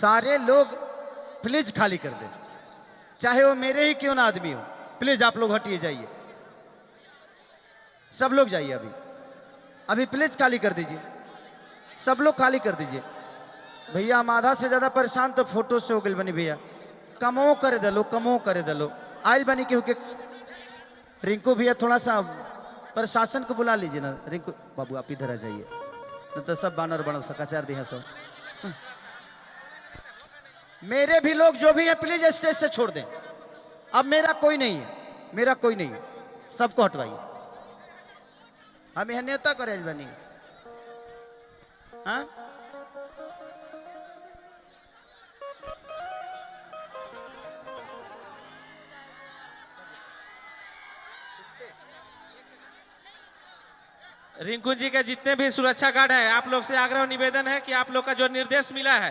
सारे लोग प्लीज खाली कर दें, चाहे वो मेरे ही क्यों ना आदमी हो। प्लीज आप लोग हटिए, जाइए, सब लोग जाइए। अभी अभी प्लीज खाली कर दीजिए, सब लोग खाली कर दीजिए। भैया हम आधा से ज्यादा परेशान तो फोटो से हो गए बनी। भैया कमो करे दलो, कमो करे दलो। आयल बनी क्योंकि रिंकू भैया थोड़ा सा प्रशासन को बुला लीजिए ना। रिंकू बाबू आप इधर आ जाइए, न तो सब बानर बनो सकाचार दिया सब। मेरे भी लोग जो भी हैं प्लीज स्टेज से छोड़ दें। अब मेरा कोई नहीं है, मेरा कोई नहीं है, सबको हटवाइए। हम यह नेता करे बनी। हाँ रिंकू जी के जितने भी सुरक्षा गार्ड हैं, आप लोग से आग्रह निवेदन है कि आप लोग का जो निर्देश मिला है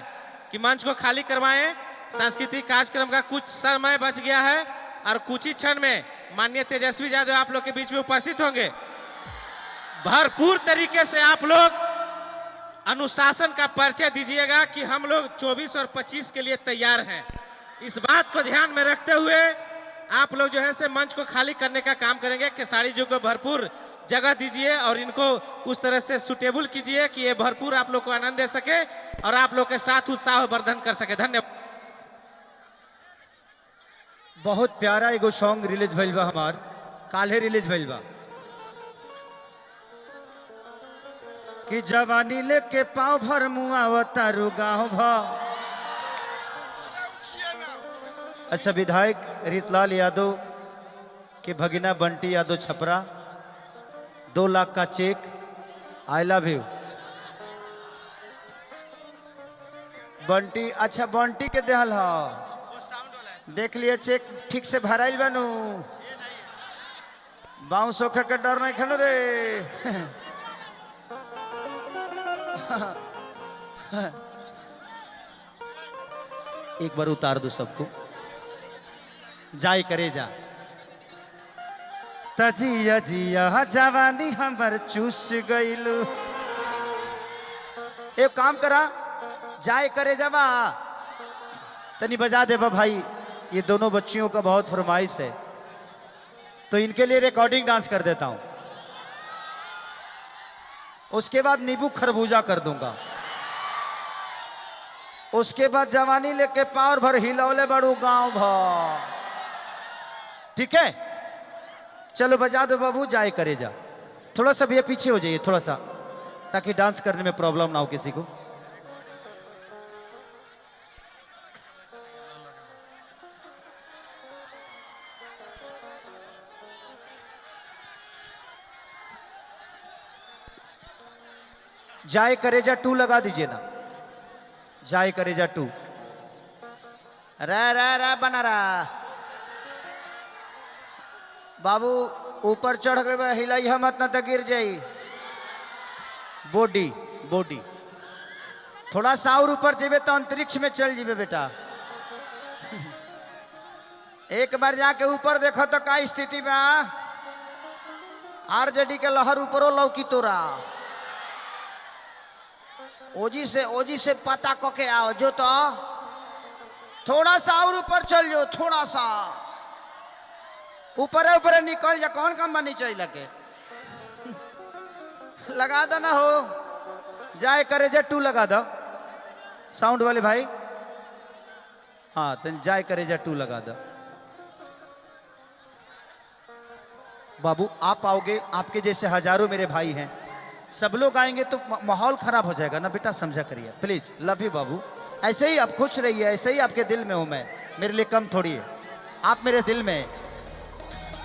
कि मंच को खाली करवाएं। सांस्कृतिक कार्यक्रम का कुछ समय बच गया है और कुछ ही क्षण में माननीय तेजस्वी यादव आप लोग के बीच में उपस्थित होंगे। भरपूर तरीके से आप लोग अनुशासन का परिचय दीजिएगा कि हम लोग 24 और 25 के लिए तैयार हैं। इस बात को ध्यान में रखते हुए आप लोग जो है से मंच को खाली करने का काम करेंगे। केसारी जी को भरपूर जगह दीजिए और इनको उस तरह से सुटेबल कीजिए कि ये भरपूर आप लोग को आनंद दे सके और आप लोग के साथ उत्साह वर्धन कर सके। धन्यवाद। बहुत प्यारा एगो सॉन्ग रिलीज भइल बा, हमार काल्हे रिलीज भइल बा कि जवानी लेके पाँव भर मुआवता रू गाँव भर। अच्छा, विधायक रीतलाल यादव के भगिना बंटी यादव छपरा 2 लाख का cheque. I love you Bunty. अच्छा बंटी के देहल हा, देख लिए चेक ठीक से भराइल बनू। बाउंस होखे के डर नहीं खनो रे। एक बार उतार दो सबको। जाई करे जा तजिया जिया जवानी हमर चूस गइलू। एक काम करा, जाए करे जावा तनी बजा दे भाई। ये दोनों बच्चियों का बहुत फरमाइश है तो इनके लिए रिकॉर्डिंग डांस कर देता हूं। उसके बाद नींबू खरबूजा कर दूंगा। उसके बाद जवानी लेके पावर भर हिलौले बड़ू गांव भर। ठीक है, चलो बजा दो बाबू, जाए करे जा। थोड़ा सा भैया पीछे हो जाइए थोड़ा सा, ताकि डांस करने में प्रॉब्लम ना हो किसी को। जाए करेजा 2 लगा दीजिए ना। जाए करेजा 2 रा बना रहा। बाबू ऊपर चढ़ गए, हिलाई मत ना तो गिर जाई। बॉडी बॉडी थोड़ा सा और ऊपर जेबे तो अंतरिक्ष में चल जीबे बेटा। एक बार जाके ऊपर देखो तो का स्थिति में आरजेडी के लहर ऊपरों लौकी तोरा। ओजी से पता को के आओ जो तो थोड़ा सा और ऊपर चल जाओ, थोड़ा सा ऊपर ऊपर निकल जा। कौन काम बनी चाहिए लगे लगा दो ना हो। जाए करे जा 2 लगा दो साउंड वाले भाई। हाँ तो जाए करे जा 2 लगा दो। बाबू आप आओगे, आपके जैसे हजारों मेरे भाई हैं, सब लोग आएंगे तो माहौल खराब हो जाएगा ना बेटा, समझा करिए प्लीज। लव यू बाबू। ऐसे ही आप खुश रहिए, ऐसे ही आपके दिल में हूं मैं, मेरे लिए कम थोड़ी है, आप मेरे दिल में।